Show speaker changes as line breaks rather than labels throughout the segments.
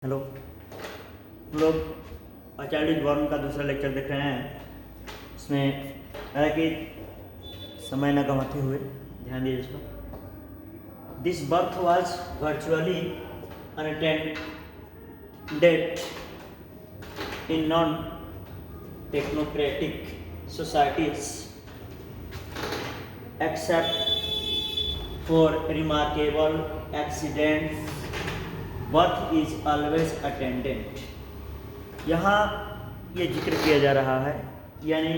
Hello, हम लोग child is born का दूसरा लेक्चर देख रहे हैं। इसमें है कि समय न गंवाते हुए ध्यान दीजिए इस पर। This birth was virtually unattended in non technocratic societies except for remarkable accidents birth is always attendant. यहाँ ये जिक्र किया जा रहा है, यानी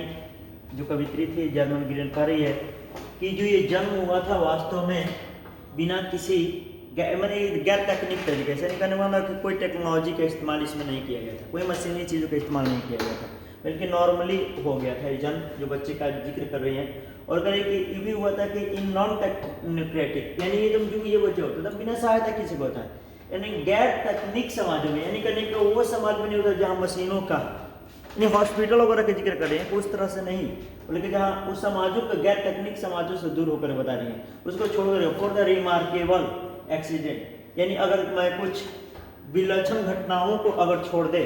जो कवित्री थी जर्मन गिरन कह रही है कि जो ये जन्म हुआ था वास्तव में बिना किसी मैंने गैर तकनीक तरीके से नहीं करने वाला कि कोई टेक्नोलॉजी का इस्तेमाल इसमें नहीं किया गया था, कोई मशीनी चीज़ों का इस्तेमाल नहीं किया गया था, बल्कि नॉर्मली हो गया था ये जन्म जो बच्चे का जिक्र कर रही हैं। और कह रही कि ये भी हुआ था कि इन नॉन टेक्नोक्रेटिक, यानी ये तुम जो ये बच्चे होते तब बिना सहायता किसी को होता है, यानी गैर तकनीक समाजों में, यानी कहने कि वो समाज में नहीं होता जहाँ मशीनों का, यानी हॉस्पिटल वगैरह का जिक्र कर रहे हैं उस तरह से नहीं, बल्कि जहाँ उस समाजों के गैर तकनीक समाजों से दूर होकर बता रही हैं, उसको छोड़ रहे हो। फॉर द रिमार्केबल एक्सीडेंट, यानी अगर मैं कुछ विलक्षण घटनाओं को अगर छोड़ दे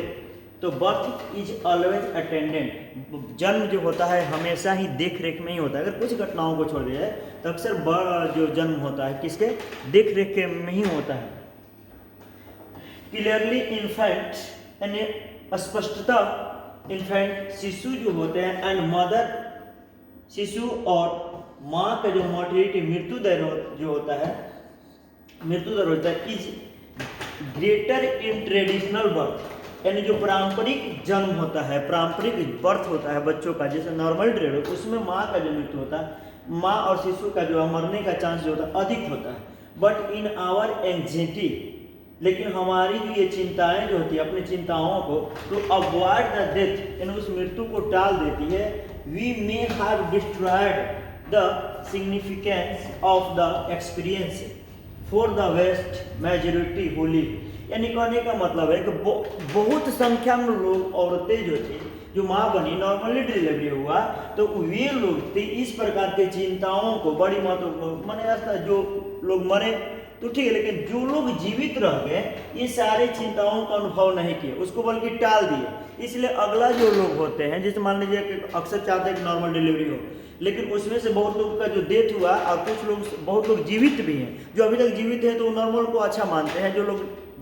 तो बर्थ इज ऑलवेज अटेंडेंट, जन्म जो होता है हमेशा ही देख रेख में ही होता है। अगर कुछ घटनाओं को छोड़ दिया जाए तो अक्सर बड़ा जो जन्म होता है किसके देख रेख के में ही होता है। क्लियरली इन्फेंट, यानी स्पष्टता इन्फेंट शिशु जो होते हैं एंड मदर, शिशु और माँ का जो मोर्टिलिटी मृत्यु दर जो होता है, मृत्यु दर होता है is greater in traditional birth, यानी जो पारंपरिक जन्म होता है, पारंपरिक बर्थ होता है बच्चों का, जैसे नॉर्मल ट्रेड उसमें माँ का जो मृत्यु होता है, माँ और शिशु का जो मरने का चांस जो होता है अधिक होता है। बट इन आवर एंग्जाइटी, लेकिन हमारी जो ये चिंताएं जो होती है अपनी चिंताओं को तो अवॉइड द डेथ, यानी उस मृत्यु को टाल देती है। We may have destroyed the significance of the experience for the vast majority who live, यानी कहने का मतलब है कि बहुत संख्या में लोग, औरतें जो थी जो माँ बनी, नॉर्मली डिलीवरी हुआ तो वे लोग थे इस प्रकार के चिंताओं को बड़ी महत्वपूर्ण माने, जो लोग मरे तो ठीक है, लेकिन जो लोग जीवित रह गए ये सारे चिंताओं का अनुभव नहीं किए, उसको बल्कि टाल दिए। इसलिए अगला जो लोग होते हैं, जैसे मान लीजिए कि अक्सर चाहते हैं कि नॉर्मल डिलीवरी हो, लेकिन उसमें से बहुत लोग का जो डेथ हुआ और कुछ लोग, बहुत लोग जीवित भी हैं, जो अभी तक जीवित हैं तो नॉर्मल को अच्छा मानते हैं, जो लोग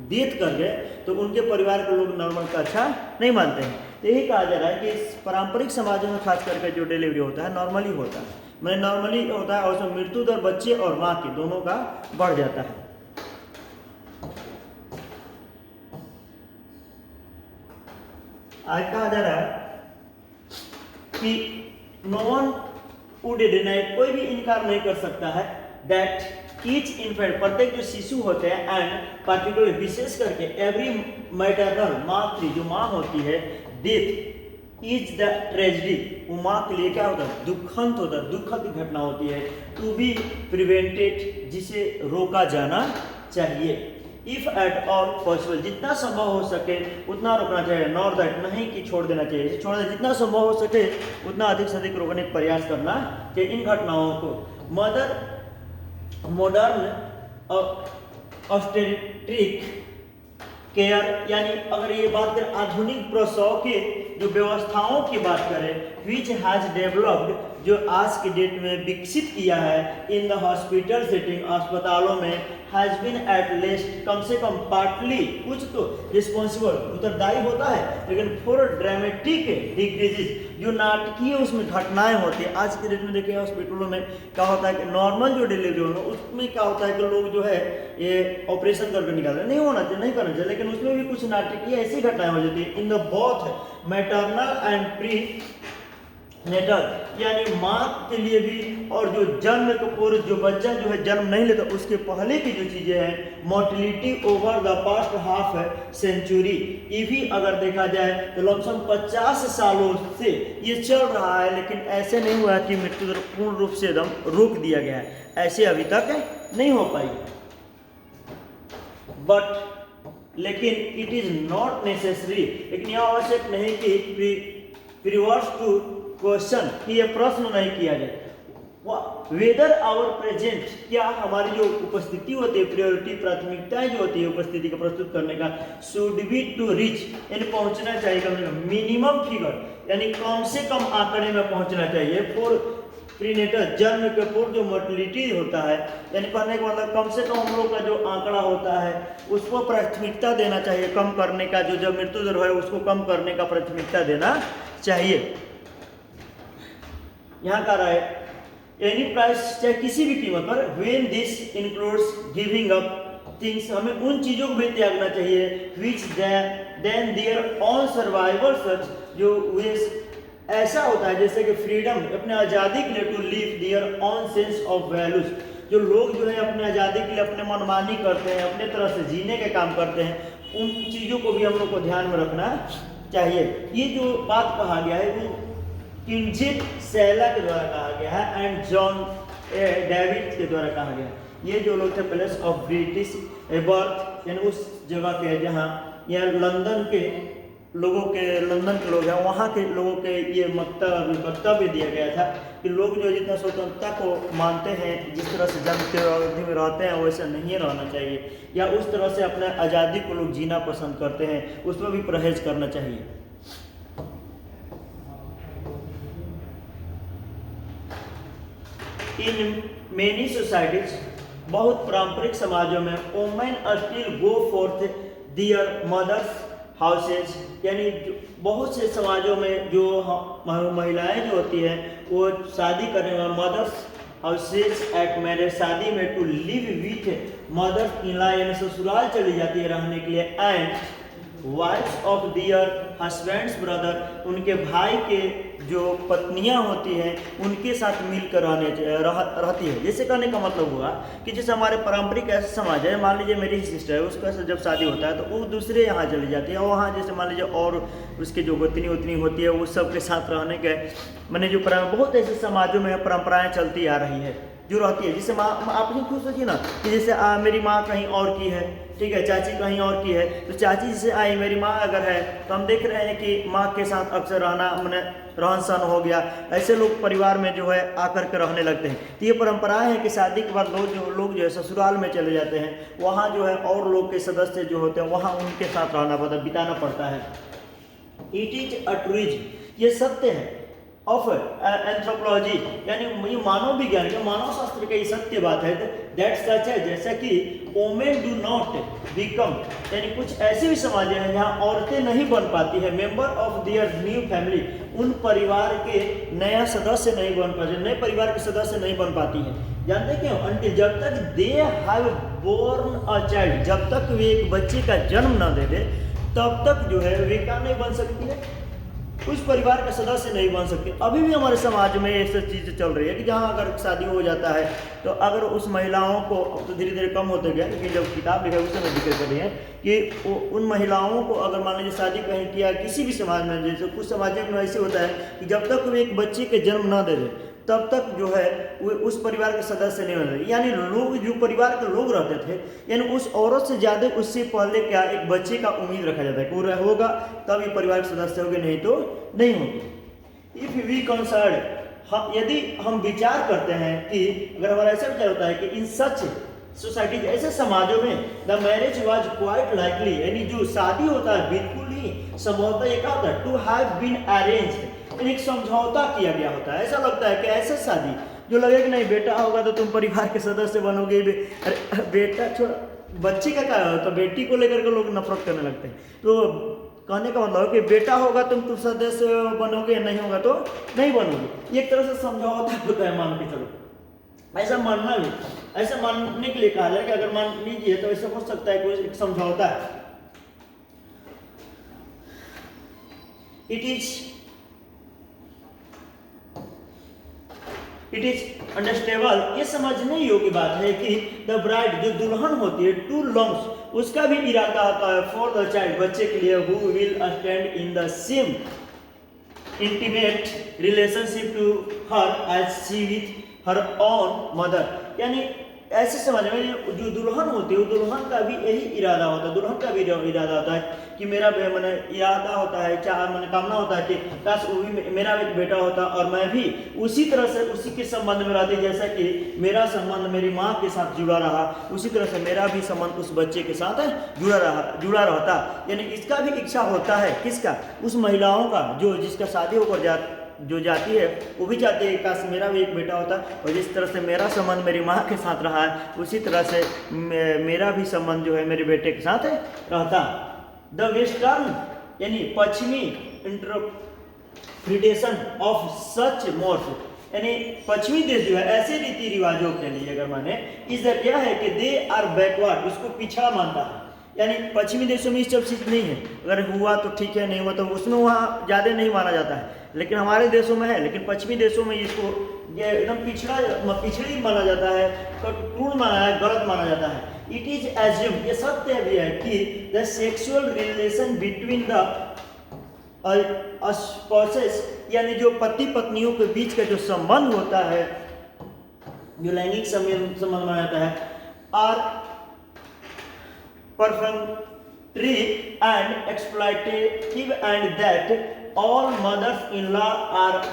डेथ कर गए तो उनके परिवार के लोग नॉर्मल का अच्छा नहीं मानते हैं। तो यही कहा जा रहा है कि पारंपरिक समाजों में खास करके जो डिलीवरी होता है नॉर्मली होता है, मैंने नॉर्मली होता है, और उसमें मृत्यु दर बच्चे और माँ की दोनों का बढ़ जाता है। आज कहा जा रहा है कि नो वन वुड डिनाई, कोई भी इनकार नहीं कर सकता है, दैट ईच इन्फेंट, प्रत्येक जो शिशु होते हैं एंड पार्टिकुलर विशेष करके एवरी मैटरनल, मातृ जो माँ होती है, डेथ इज द ट्रेजेडी, वो माँ के लिए क्या होता है दुखंत होता है, दुखद घटना होती है, टू बी प्रिवेंटेड, जिसे रोका जाना चाहिए। इफ एट ऑल पॉसिबल, जितना संभव हो सके उतना रोकना चाहिए, नॉट दैट, नहीं कि छोड़ देना चाहिए, छोड़ दे, जितना संभव हो सके उतना अधिक से अधिक रोकने का प्रयास करना चाहिए इन घटनाओं को। मॉडर्न ऑब्स्टेट्रिक केयर, यानी अगर ये बात करें आधुनिक प्रसव के जो व्यवस्थाओं की बात करें, विच हैज डेवलप्ड, जो आज के डेट में विकसित किया है इन द हॉस्पिटल सेटिंग, अस्पतालों में, हैज बीन एट लेस्ट, कम से कम पार्टली, कुछ तो रिस्पॉन्सिबल उत्तरदायी होता है, लेकिन फॉर ड्रामेटिक डिक्रीजेस, जो नाटकीय उसमें घटनाएं होती है। आज के डेट में देखिए हॉस्पिटलों में क्या होता है कि नॉर्मल जो डिलीवरी होना उसमें क्या होता है कि लोग जो है ये ऑपरेशन करके निकालते हैं, नहीं होना चाहिए, नहीं करना चाहिए, लेकिन उसमें भी कुछ नाटकीय ऐसी घटनाएं हो जाती है in the both maternal and prenatal, यानी माँ के लिए भी और जो जन्म के पूर्व जो बच्चा जो है जन्म नहीं लेता उसके पहले की जो चीज़ें हैं, mortality over the past half century, ये भी अगर देखा जाए तो लमसम 50 सालों से ये चल रहा है, लेकिन ऐसे नहीं हुआ कि मृत्यु दर पूर्ण रूप से एकदम रोक दिया गया है, ऐसे अभी तक नहीं हो पाई। बट लेकिन इट इज़ नॉट नेसेसरी, लेकिन यह आवश्यक नहीं कि प्रिवर्स टू क्वेश्चन, कि ये प्रश्न नहीं किया जाए वेदर आवर प्रेजेंट, क्या हमारी जो उपस्थिति होती है, प्रायोरिटी प्राथमिकताएं जो होती है उपस्थिति को प्रस्तुत करने का, शुड बी टू रीच, यानी पहुंचना चाहिए मिनिमम फिगर, यानी कम से कम आंकड़े में पहुंचना चाहिए फॉर प्रीनेटल, जन्म के पूर्व जो मोर्टेलिटी होता है, यानी कहने का मतलब कम से कम हम लोग का जो आंकड़ा होता है उसको प्राथमिकता देना चाहिए, कम करने का, जो मृत्यु दर है उसको कम करने का प्राथमिकता देना चाहिए। यहाँ कह रहा है एनी प्राइस, चाहे किसी भी कीमत पर, when this includes giving up things, हमें उन चीजों को भी त्यागना चाहिए which then there on survival such, जो वे ऐसा होता है जैसे कि फ्रीडम, अपने आज़ादी के लिए, to live their own sense of values, जो लोग जो है अपने आज़ादी के लिए अपने मनमानी करते हैं, अपने तरह से जीने के काम करते हैं, उन चीज़ों को भी हम लोग को ध्यान में रखना चाहिए। ये जो बात कहा गया है वो किंजित सैला के द्वारा कहा गया है एंड जॉन डेविड के द्वारा कहा गया है। ये जो लोग थे प्लेस ऑफ ब्रिटिश बर्थ, यानी उस जगह के जहाँ यहाँ लंदन के लोगों हैं, वहाँ के लोगों के ये वक्तव्य दिया गया था कि लोग जो जितना स्वतंत्रता को मानते हैं, जिस तरह से जन्म के अवधि में रहते हैं वैसा नहीं रहना चाहिए, या उस तरह से अपने आज़ादी को लोग जीना पसंद करते हैं, उसमें भी परहेज करना चाहिए। इन मेनी सोसाइटीज, बहुत पारंपरिक समाजों में, वोमेन स्टिल गो फॉर्थ दियर मदर्स हाउसेज, यानी बहुत से समाजों में जो महिलाएं जो होती हैं वो शादी करने में मदर्स हाउसेज एट मैरिज, शादी में, to live with mothers in law, यानी ससुराल चली जाती है रहने के लिए, and wives of their husbands brother, उनके भाई के जो पत्नियां होती हैं उनके साथ मिलकर रहती है। जैसे कहने का मतलब हुआ कि जैसे हमारे पारंपरिक ऐसा समाज है, मान लीजिए मेरी ही सिस्टर है, उसका जब शादी होता है तो वो दूसरे यहाँ चली जाती है, और वहाँ जैसे मान लीजिए और उसके जो गोतनी उतनी होती है वो सब के साथ रहने के, मैंने जो बहुत ऐसे समाजों में परंपराएं चलती आ रही है जो रहती है। जैसे माँ, आप ही खुद सोचिए ना कि जैसे मेरी माँ कहीं और की है, ठीक है, चाची कहीं और की है, तो चाची जैसे आई, मेरी माँ अगर है, तो हम देख रहे हैं कि माँ के साथ अक्सर रहना, मैंने रहन सहन हो गया, ऐसे लोग परिवार में जो है आकर के रहने लगते हैं। तो ये परंपराएं हैं कि शादी के बाद लोग जो है ससुराल में चले जाते हैं, वहाँ जो है और लोग के सदस्य जो होते हैं वहाँ उनके साथ रहना पड़ता, बिताना पड़ता है। इट इज अ ट्रूइज, ये सत्य है, ऑफ एंथ्रोपोलॉजी, यानी ये मानव विज्ञान के, मानव शास्त्र का ये सत्य बात है, दैट सच है, जैसा कि वोमेन डू नॉट बिकम, यानी कुछ ऐसे भी समाज हैं जहाँ औरतें नहीं बन पाती है member of their new family, उन परिवार के नया सदस्य नहीं बन पाते, नए परिवार के सदस्य नहीं बन पाती है। जानते क्यों? अंटिल, जब तक they have borne a child, जब तक वे एक बच्चे का जन्म न दे दे तब तक जो है वे क्या नहीं बन सकती है, उस परिवार का सदस्य नहीं बन सकते। अभी भी हमारे समाज में ऐसी चीज़ चल रही है कि जहाँ अगर शादी हो जाता है तो अगर उस महिलाओं को, तो धीरे धीरे कम होते गए, लेकिन जब किताब लिखा है उसमें जिक्र कर रही है कि उन महिलाओं को अगर मान लीजिए शादी कहीं किया किसी भी समाज में, जैसे कुछ समाजों में ऐसे होता है कि जब तक वो एक बच्चे के जन्म न दे दे तब तक जो है वो उस परिवार के सदस्य नहीं बन रहे, यानी लोग जो परिवार के लोग रहते थे, यानी उस औरत से ज़्यादा उससे पहले क्या एक बच्चे का उम्मीद रखा जाता है कि वो होगा तब ये परिवार के सदस्य होंगे, नहीं तो नहीं होंगे। इफ़ वी कंसर्न, यदि हम विचार करते हैं कि अगर हमारा ऐसा विचार होता है कि इन सच सोसाइटी, ऐसे समाजों में the marriage was quite likely, यानी जो शादी होता है बिल्कुल ही संभवतः ये क्या होता है, टू हैव बीन अरेंज्ड, एक समझौता किया गया होता है। ऐसा लगता है कि ऐसा शादी जो लगे कि नहीं बेटा होगा तो तुम परिवार के सदस्य बनोगे, अरे बेटा छोड़ा, बच्चे का क्या होता है, बेटी को लेकर के लोग नफरत करने लगते हैं। तो कहने का मतलब कि बेटा होगा तुम सदस्य बनोगे, नहीं होगा तो नहीं बनोगे, एक तरह से समझौता होता है, मान के चलो। ऐसा मानना भी, ऐसा मानने के लिए कहा जाए कि अगर मान लीजिए तो ऐसा हो सकता है कोई एक समझौता है। इट इज अंडरस्टेबल, ये समझने योग्य बात है कि द ब्राइड, जो दुल्हन होती है, टू लॉन्ग्स, उसका भी इरादा होता है फॉर द चाइल्ड, बच्चे के लिए, who will stand in the same intimate relationship to her as she with her own mother, यानी ऐसे समझ में जो दुल्हन होती है वो दुल्हन का भी यही इरादा होता है, दुल्हन का भी इरादा होता है कि मेरा मैंने इरादा होता है, चाह मैंने कामना होता है कि काश वो भी मेरा एक बेटा होता और मैं भी उसी तरह से उसी के संबंध में रहती, जैसा कि मेरा संबंध मेरी माँ के साथ जुड़ा रहा उसी तरह से मेरा भी संबंध उस बच्चे के साथ जुड़ा रहता। यानी इसका भी इच्छा होता है, किसका, उस महिलाओं का जो जिसका शादी होकर जो जाती है वो भी चाहती है काश मेरा भी एक बेटा होता, और जिस तरह से मेरा संबंध मेरी माँ के साथ रहा है उसी तरह से मेरा भी संबंध जो है मेरे बेटे के साथ रहता। द वेस्टर्न यानी पश्चिमी इंटरप्रिटेशन ऑफ सच मोर्स, यानी पश्चिमी देश जो है ऐसे रीति रिवाजों के लिए अगर माने इस क्या है कि दे आर बैकवर्ड, उसको पिछड़ा मानता है। यानी पश्चिमी देशों में इस सब चीज़ नहीं है, अगर हुआ तो ठीक है, नहीं हुआ तो उसमें वहाँ ज़्यादा नहीं माना जाता है, लेकिन हमारे देशों में है। लेकिन पश्चिमी देशों में इसको ये एकदम पिछड़ी माना जाता है, क्रूर माना है, गलत माना जाता है। इट इज एज्यूम, ये सत्य भी है कि the sexual relation between the spouses, यानी जो पति पत्नियों के बीच का जो संबंध होता है, जो लैंगिक संबंध माना जाता है, are perfunctory and exploitative, and that all mothers-in-law are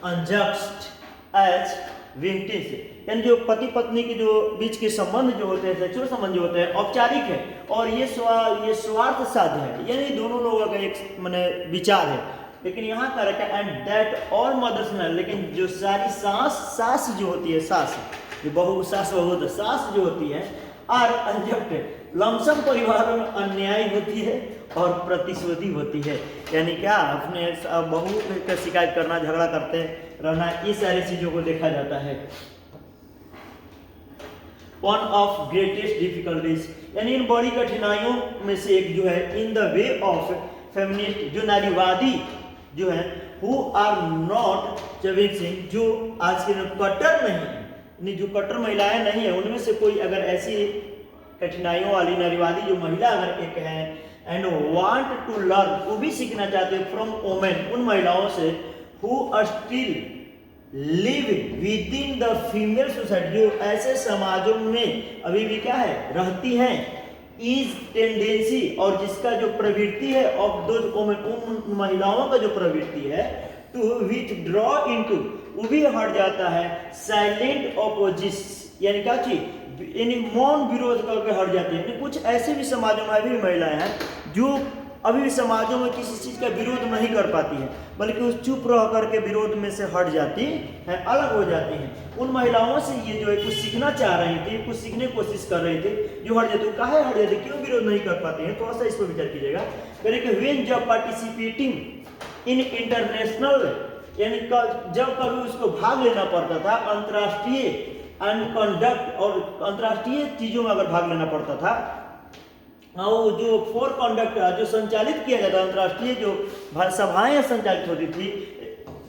unjust as victims, यानी जो पति पत्नी के जो बीच के संबंध जो होते हैं, सेक्सुअल संबंध जो होते हैं औपचारिक है और ये स्वार्थ साध्य है, यानी दोनों लोगों का एक माने विचार है। लेकिन यहाँ का रखा एंड दैट ऑल मदर्स, लेकिन जो सारी सास जो होती है, सास जो बहू सास बहू सास जो होती है आर अनजस्ट, लमसम परिवारों में अन्याय होती है और प्रतिशोधी होती है। यानी क्या, अपने बहू का शिकायत करना, झगड़ा करते रहना, ये सारी चीजों को देखा जाता है। वन ऑफ ग्रेटेस्ट डिफिकल्टीज, यानी इन बड़ी कठिनाइयों में से एक जो है in the way of feminist, जो नारीवादी जो है, हु आर नॉट चविंसिंग, जो आज के कट्टर नहीं, जो कट्टर महिलाएं नहीं है, उनमें से कोई अगर ऐसी कठिनाइयों वाली नारीवादी जो महिला अगर एक है एंड वांट टू लर्न, वो भी सीखना चाहते हैं फ्रॉम वोमेन, उन महिलाओं से who still live with in the female society, जो ऐसे समाजों में अभी भी क्या है रहती हैं, इज टेंडेंसी, और जिसका जो प्रवृत्ति है ऑफ दोज वोमेन, उन महिलाओं का जो प्रवृत्ति है टू विथड्रॉ इनटू, वो भी हट जाता है साइलेंट ऑपोजिशन, यानी क्या चीज, यानी मौन विरोध करके हट जाते हैं। कुछ ऐसे भी समाजों में अभी महिलाएं हैं जो अभी भी समाजों में किसी चीज का विरोध नहीं कर पाती है, बल्कि उस चुप रह करके विरोध में से हट जाती है, अलग हो जाती हैं। उन महिलाओं से ये जो है कुछ सीखना चाह रही थी, कुछ सीखने की कोशिश कर रही थी, जो हट जाती, काहे हट जाती, क्यों विरोध नहीं कर पाती हैं, थोड़ा सा इस पर विचार कीजिएगा। व्हेन जब पार्टिसिपेटिंग इन इंटरनेशनल, यानी जब कभी उसको भाग लेना पड़ता था अंतर्राष्ट्रीय एंड कंडक्ट, और अंतर्राष्ट्रीय चीजों में अगर भाग लेना पड़ता था, और जो फॉर कंडक्ट जो संचालित किया जाता, अंतर्राष्ट्रीय जो सभाएं संचालित होती थी,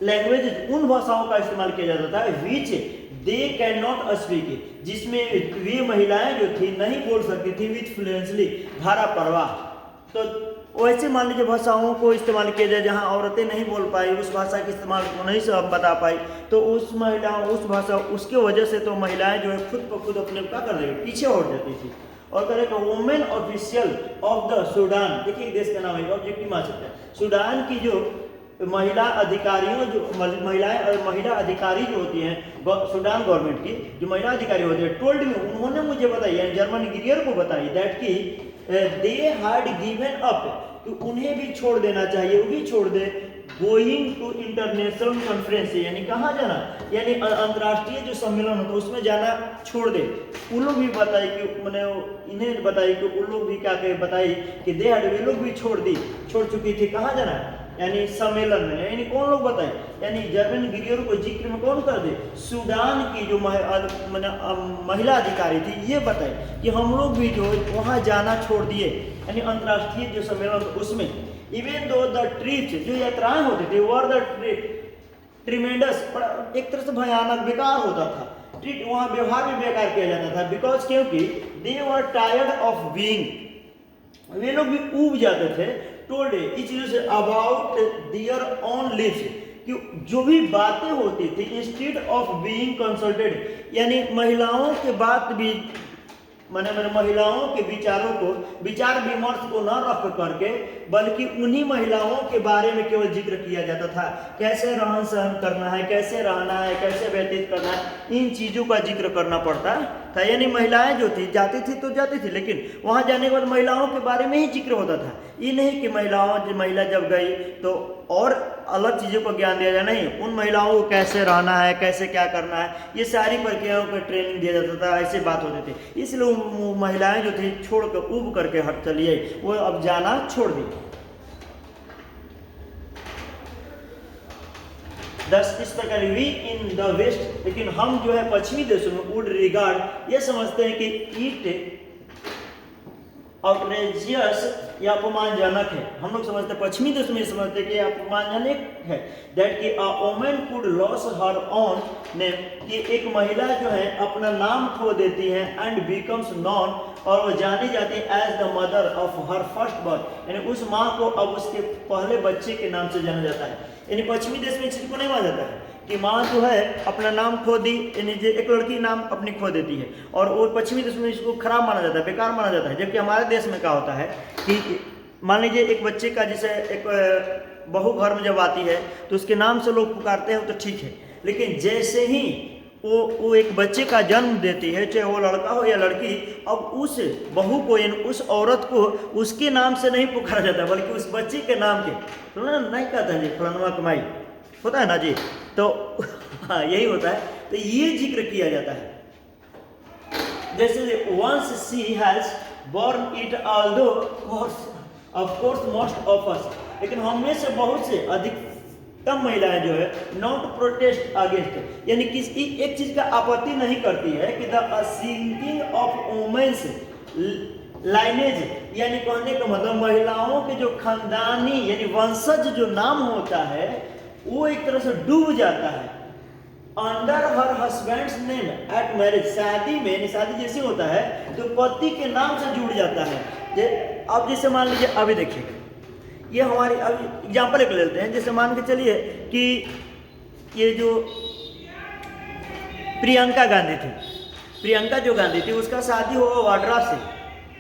लैंग्वेज उन भाषाओं का इस्तेमाल किया जाता था विच दे कैन नॉट स्पीक, जिसमें वे महिलाएं जो थी नहीं बोल सकती थी विथ फ्लुएंसली, धारा प्रवाह। तो वैसे मान लीजिए भाषाओं को इस्तेमाल किया जाए जहाँ औरतें नहीं बोल पाई, उस भाषा के इस्तेमाल को नहीं सब बता पाई, तो उस महिलाओं उस भाषा उसके वजह से तो महिलाएं जो है खुद ब खुद अपने क्या कर रही पीछे हट जाती थी। और कह रहे women official of the Sudan, देखिए देश का नाम है, ऑब्जेक्टिव मान सकते हैं, सूडान की जो महिला अधिकारियों, जो महिलाएं और महिला अधिकारी जो होती हैं सूडान गवर्नमेंट की जो महिला अधिकारी होती है, टोल्ड मी, उन्होंने मुझे बताई, यानी जर्मन गिरियर को बताई, दैट की दे हैड गिवन अप, तो उन्हें भी छोड़ देना चाहिए, वो भी छोड़ दे गोइंग टू इंटरनेशनल कॉन्फ्रेंस, यानी कहाँ जाना, यानी अंतर्राष्ट्रीय जो सम्मेलन होता है उसमें जाना छोड़ दे। उन लोग भी बताई कि मैंने इन्हें बताई कि उन लोग भी क्या बताई कि दे हैड, वे लोग भी छोड़ चुकी थी, कहाँ जाना, यानी सम्मेलन में, यानी कौन लोग बताए, यानी जर्मन गिरियर को जिक्र में कौन कर दे, सूडान की जो महिला अधिकारी थी ये बताए कि हम लोग भी जो वहाँ जाना छोड़ दिए, यानी अंतर्राष्ट्रीय जो सम्मेलन उसमें। इवन दो द ट्रिप्स, जो यात्राएं होती थी, वर द ट्रिमेंडस, एक तरह से भयानक बेकार होता था, वहाँ व्यवहार भी बेकार किया जाता था, बिकॉज क्योंकि दे वर टायर्ड ऑफ बीइंग, वे लोग भी ऊब जाते थे, टोल्ड इस चीजों say about their own lives, कि जो भी बातें होती थी इंस्टेड ऑफ बीइंग कंसल्टेड, यानी महिलाओं के बात भी मैंने महिलाओं के विचार विमर्श को न रख करके बल्कि उन्हीं महिलाओं के बारे में केवल जिक्र किया जाता था। कैसे रहन सहन करना है, कैसे रहना है, कैसे व्यतीत करना है, इन चीज़ों का जिक्र करना पड़ता था। यानी महिलाएं जो थी जाती थी, लेकिन वहां जाने के बाद महिलाओं के बारे में ही जिक्र होता था। ये नहीं कि महिला जब गई तो और अलग चीज़ों का ज्ञान दिया जाए, नहीं, उन महिलाओं को कैसे रहना है, कैसे क्या करना है, ये सारी प्रक्रियाओं को ट्रेनिंग दिया जाता था। ऐसे बात होती थी, इसलिए महिलाएं जो थी छोड़ कर उब करके हट चली आई, वो अब जाना छोड़ दी। दस इस प्रकार वी इन द वेस्ट, लेकिन हम जो है पश्चिमी देशों में वुड रिगार्ड ये समझते हैं कि इट आउटरेजियस या अपमानजनक है। हम लोग समझते हैं, पश्चिमी देश में समझते हैं कि अपमानजनक है दैट कि a woman could loss her own name, कि एक महिला जो है अपना नाम खो देती है एंड बिकम्स नॉन, और वो जानी जाती है as the mother of her first birth, यानी उस माँ को अब उसके पहले बच्चे के नाम से जाना जाता है। यानी पश्चिमी देश में इस चीज को नहीं माना जाता है कि माँ जो है अपना नाम खो दी, यानी एक लड़की नाम अपनी खो देती है, और वो पश्चिमी देश में इसको खराब माना जाता है, बेकार माना जाता है। जबकि हमारे देश में क्या होता है कि मान लीजिए एक बच्चे का, जैसे एक बहू घर में जब आती है तो उसके नाम से लोग पुकारते हैं तो ठीक है, लेकिन जैसे ही वो एक बच्चे का जन्म देती है, चाहे वो लड़का हो या लड़की, अब उस बहू को यानी उस औरत को उसके नाम से नहीं पुकारा जाता बल्कि उस बच्चे के नाम के, तो नहीं कहते हैं जी फलानवा कमाई, होता है ना जी, तो हाँ यही होता है। तो ये जिक्र किया जाता है, जैसे once she has borne it although of course most of us, लेकिन हम में से बहुत से अधिकतम महिलाएं जो है नॉट प्रोटेस्ट अगेंस्ट, यानी किसी एक चीज का आपत्ति नहीं करती है कि the sinking of women's lineage, यानी कहने का मतलब महिलाओं के जो खानदानी यानी वंशज जो नाम होता है वो एक तरह से डूब जाता है under her husband's name at marriage, शादी में, शादी जैसे होता है तो पति के नाम से जुड़ जाता है। अब जैसे मान लीजिए, अभी देखिए ये हमारी अभी एग्जाम्पल एक लेते हैं, जैसे मान के चलिए कि ये जो प्रियंका गांधी थी, प्रियंका जो गांधी थी उसका शादी होगा वाड्रा से,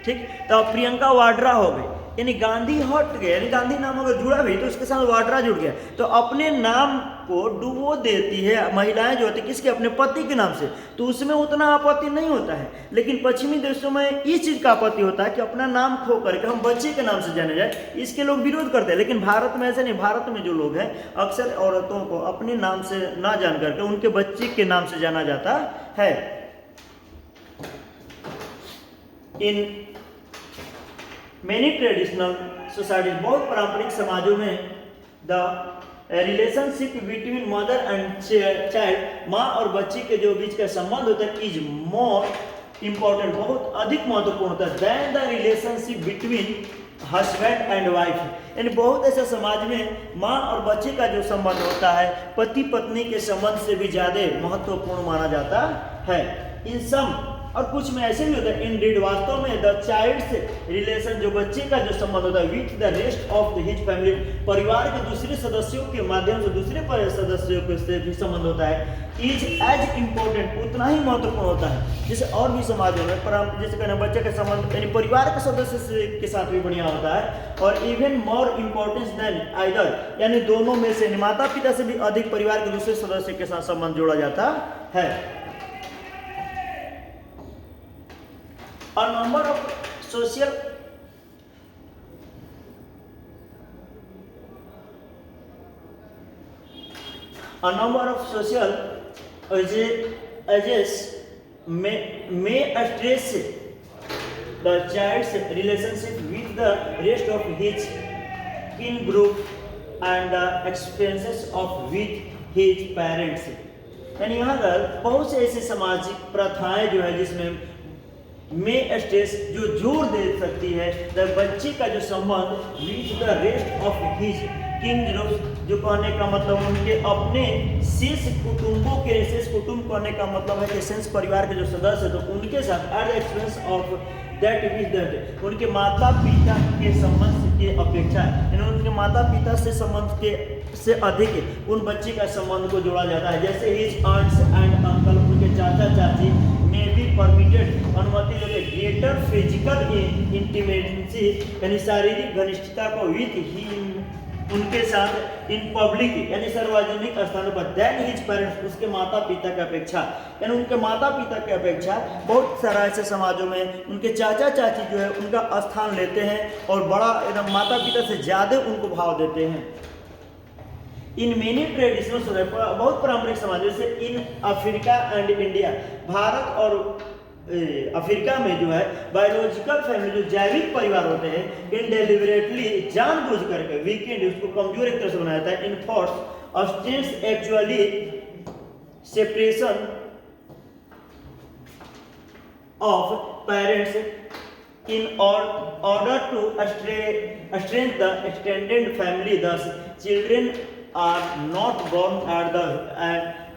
ठीक, तो प्रियंका वाड्रा हो गई, यानी गांधी हट गए, यानी गांधी नाम अगर जुड़ा भी तो उसके साथ वाड्रा जुड़ गया, तो अपने नाम को डुबो देती है महिलाएं जो होती है किसके, अपने पति के नाम से, तो उसमें उतना आपत्ति नहीं होता है। लेकिन पश्चिमी देशों में इस चीज का आपत्ति होता है कि अपना नाम खो करके हम बच्चे के नाम से जाने जाए, इसके लोग विरोध करते हैं। लेकिन भारत में ऐसे नहीं, भारत में जो लोग हैं अक्सर औरतों को अपने नाम से ना जान करके उनके बच्चे के नाम से जाना जाता है। इन मेनी ट्रेडिशनल सोसाइटीज, बहुत पारंपरिक समाजों में the relationship between mother and child, माँ और बच्चे के जो बीच का संबंध होता है, इज मोर इम्पोर्टेंट, बहुत अधिक महत्वपूर्ण होता है than the relationship between husband and wife, यानी बहुत ऐसे समाज में माँ और बच्चे का जो संबंध होता है पति पत्नी के संबंध से भी ज्यादा महत्वपूर्ण माना जाता है। इन सम, और कुछ में ऐसे भी होता है इंडीड, वास्तव में द चाइल्ड्स रिलेशन, जो बच्चे का जो संबंध होता है with the rest of the his family, परिवार के दूसरे सदस्यों के माध्यम से दूसरे सदस्यों के से भी संबंध होता है, इज एज इम्पोर्टेंट, उतना ही महत्वपूर्ण होता है। जैसे और भी समाजों में जैसे कहना बच्चे का संबंध यानी परिवार के सदस्य के साथ भी बढ़िया होता है, और even more importance than either, यानी दोनों में से माता पिता से भी अधिक परिवार के दूसरे सदस्य के साथ संबंध जोड़ा जाता है। A number of social ages may stress the child's relationship with the rest of his kin group and the experiences of with his parents, यानी यहाँ पर बहुत से ऐसी सामाजिक प्रथाएं जो है जिसमें में स्ट्रेस जो जोर दे सकती है द बच्चे का जो संबंध with the rest of his king, जो कहने का मतलब उनके अपने शेष कुटुंबों के, शेष कुटुंब कहने का मतलब है कि शेष परिवार के जो सदस्य है तो उनके साथ at the expense of that with that, उनके माता पिता के संबंध के अपेक्षा, यानी उनके माता पिता से संबंध के से अधिक उन बच्चे का संबंध को जोड़ा जाता है। जैसे हिज आंट्स एंड अंकल, उनके चाचा चाची में भी परमिटेड, अनुमति देते ग्रेटर फिजिकल इंटीमेसी, यानी शारीरिक घनिष्ठता को विथ ही, उनके साथ इन पब्लिक, यानी सार्वजनिक स्थानों पर, देन हिज पेरेंट्स, उसके माता पिता की अपेक्षा, यानी उनके माता पिता की अपेक्षा बहुत सारा ऐसे समाजों में उनके चाचा चाची जो है उनका स्थान लेते हैं और बड़ा एकदम माता पिता से ज़्यादा उनको भाव देते हैं। इन मेनी ट्रेडिशनल, बहुत पारंपरिक समाज जैसे in Africa and India, Bharat और अफ्रीका में जो है बायोलॉजिकल फैमिली, जो जैविक परिवार होते हैं, इन डेलिबरेटली, जानबूझ करके, वीकेंड उसको कमजोर एक तरह से बनाया जाता है, in force abstinence actually separation of parents in order to strength the extended family, thus children are not born at the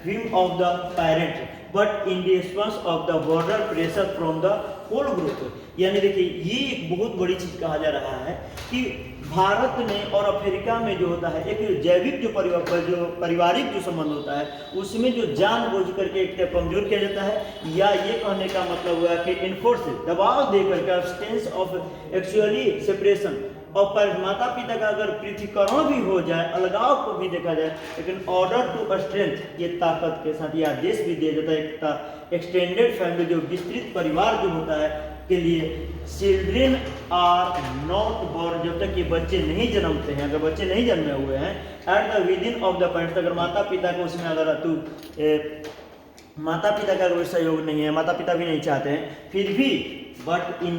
whim of the parent but in the response of the border pressure from the whole group। यानी देखिए ये एक बहुत बड़ी चीज कहा जा रहा है कि भारत में और अफ्रीका में जो होता है एक जैविक जो पारिवारिक जो संबंध होता है उसमें जो जानबूझ करके एक तरफ कमजोर किया जाता है, या ये कहने का मतलब हुआ कि इनफोर्स, दबाव दे करके, अब्स्टेंस ऑफ एक्चुअली सेपरेशन, और पर माता पिता का अगर पृथ्वीकरण भी हो जाए, अलगाव को भी देखा जाए, लेकिन ऑर्डर टू स्ट्रेंथ, ये ताकत के साथ यह आदेश भी दिया जाता है एक्सटेंडेड फैमिली, जो विस्तृत परिवार जो होता है के लिए, चिल्ड्रेन आर नॉट बॉर्न, जब तक ये बच्चे नहीं जन्मते हैं, अगर बच्चे नहीं जन्मे हुए हैं, at the with in of the parents, अगर माता पिता को उसमें अगर माता पिता का कोई सहयोग नहीं है, माता पिता भी नहीं चाहते हैं, फिर भी but in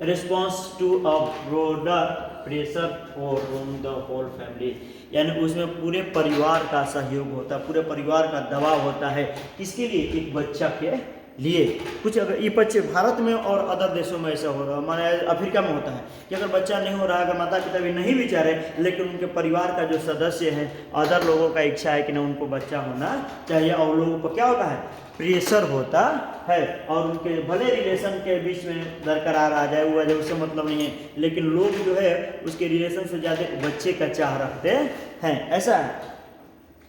response to a broader pressure from the whole family, यानी उसमें पूरे परिवार का सहयोग होता है, पूरे परिवार का दबाव होता है, किसके लिए, एक बच्चा के लिए। कुछ अगर ये बच्चे भारत में और अदर देशों में ऐसा हो रहा है, माने अफ्रीका में होता है कि अगर बच्चा नहीं हो रहा है, अगर माता पिता भी नहीं भी चाह रहे, लेकिन उनके परिवार का जो सदस्य है, अदर लोगों का इच्छा है कि ना उनको बच्चा होना चाहिए, और लोगों को क्या होता है, प्रेशर होता है, और उनके भले रिलेशन के बीच में बरकरार आ जाए हुआ जाए, उससे मतलब नहीं है, लेकिन लोग जो है उसके रिलेशन से ज़्यादा बच्चे का चाह रखते हैं, ऐसा है।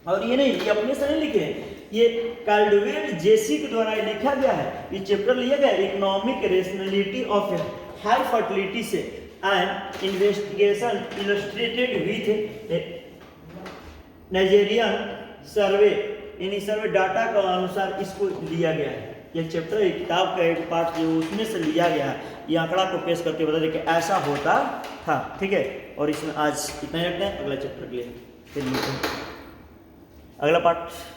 और ये नहीं, ये अपने से नहीं लिखे, ये काल्डवेल जेसी के द्वारा ये लिखा गया है, ये चैप्टर लिया गया economic rationality of high fertility से, and investigation illustrated with Nigerian survey, in survey data के अनुसार इसको लिया गया है। ये चैप्टर एक किताब का एक पार्ट जो उसमें से लिया गया है, ये आंकड़ा को पेश करके बता दें कि ऐसा होता था, ठीक है। और इसमें आज इतना ही रखते हैं, अगला चैप्टर के लिए फिर मिलते हैं, अगला पार्ट।